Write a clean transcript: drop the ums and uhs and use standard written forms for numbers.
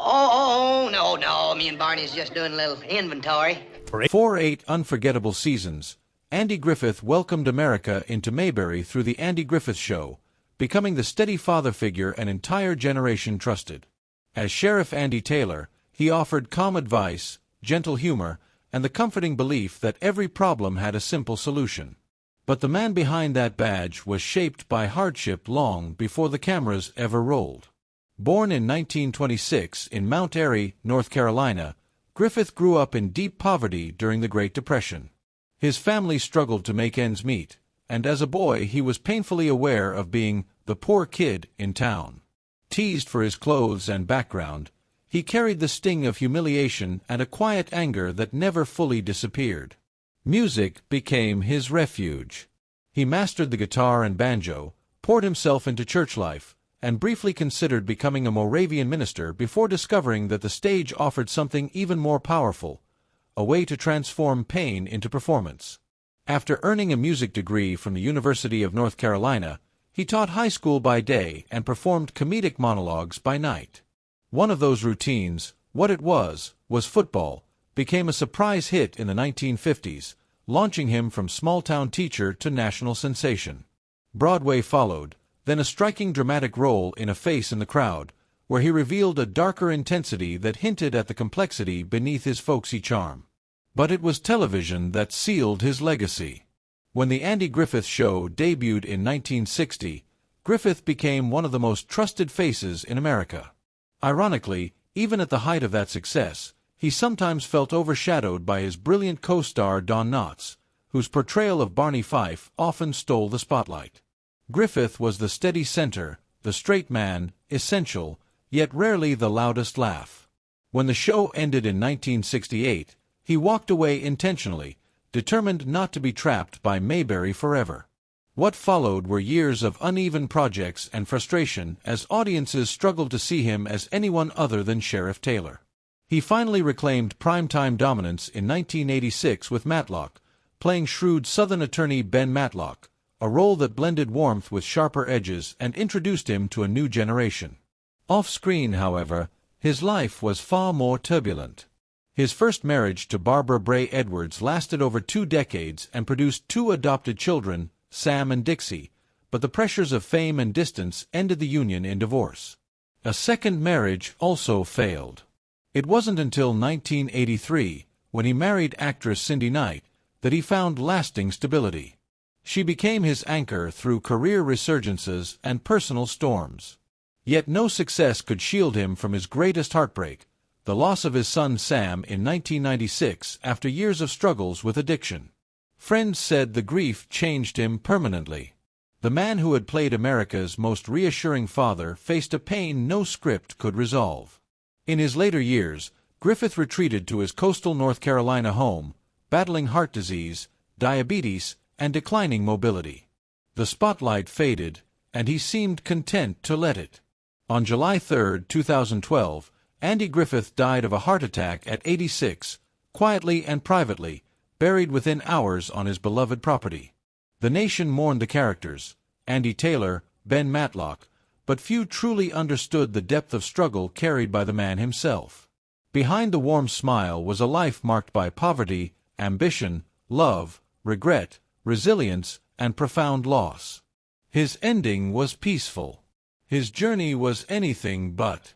No. Me and Barney's just doing a little inventory. For 8 unforgettable seasons, Andy Griffith welcomed America into Mayberry through The Andy Griffith Show, becoming the steady father figure an entire generation trusted. As Sheriff Andy Taylor, he offered calm advice, gentle humor, and the comforting belief that every problem had a simple solution. But the man behind that badge was shaped by hardship long before the cameras ever rolled. Born in 1926 in Mount Airy, North Carolina, Griffith grew up in deep poverty during the Great Depression. His family struggled to make ends meet, and as a boy he was painfully aware of being the poor kid in town. Teased for his clothes and background, he carried the sting of humiliation and a quiet anger that never fully disappeared. Music became his refuge. He mastered the guitar and banjo, poured himself into church life, and briefly considered becoming a Moravian minister before discovering that the stage offered something even more powerful, a way to transform pain into performance. After earning a music degree from the University of North Carolina, he taught high school by day and performed comedic monologues by night. One of those routines, What It Was football, became a surprise hit in the 1950s, launching him from small-town teacher to national sensation. Broadway followed, then a striking dramatic role in A Face in the Crowd, where he revealed a darker intensity that hinted at the complexity beneath his folksy charm. But it was television that sealed his legacy. When The Andy Griffith Show debuted in 1960, Griffith became one of the most trusted faces in America. Ironically, even at the height of that success, he sometimes felt overshadowed by his brilliant co-star Don Knotts, whose portrayal of Barney Fife often stole the spotlight. Griffith was the steady center, the straight man, essential, yet rarely the loudest laugh. When the show ended in 1968, he walked away intentionally, determined not to be trapped by Mayberry forever. What followed were years of uneven projects and frustration as audiences struggled to see him as anyone other than Sheriff Taylor. He finally reclaimed primetime dominance in 1986 with Matlock, playing shrewd Southern attorney Ben Matlock, a role that blended warmth with sharper edges and introduced him to a new generation. Off-screen, however, his life was far more turbulent. His first marriage to Barbara Bray Edwards lasted over 2 decades and produced 2 adopted children, Sam and Dixie, but the pressures of fame and distance ended the union in divorce. A second marriage also failed. It wasn't until 1983, when he married actress Cindy Knight, that he found lasting stability. She became his anchor through career resurgences and personal storms. Yet no success could shield him from his greatest heartbreak, the loss of his son Sam in 1996 after years of struggles with addiction. Friends said the grief changed him permanently. The man who had played America's most reassuring father faced a pain no script could resolve. In his later years, Griffith retreated to his coastal North Carolina home, battling heart disease, diabetes, and declining mobility. The spotlight faded, and he seemed content to let it. On July 3, 2012, Andy Griffith died of a heart attack at 86, quietly and privately, buried within hours on his beloved property. The nation mourned the characters, Andy Taylor, Ben Matlock, but few truly understood the depth of struggle carried by the man himself. Behind the warm smile was a life marked by poverty, ambition, love, regret, resilience, and profound loss. His ending was peaceful. His journey was anything but.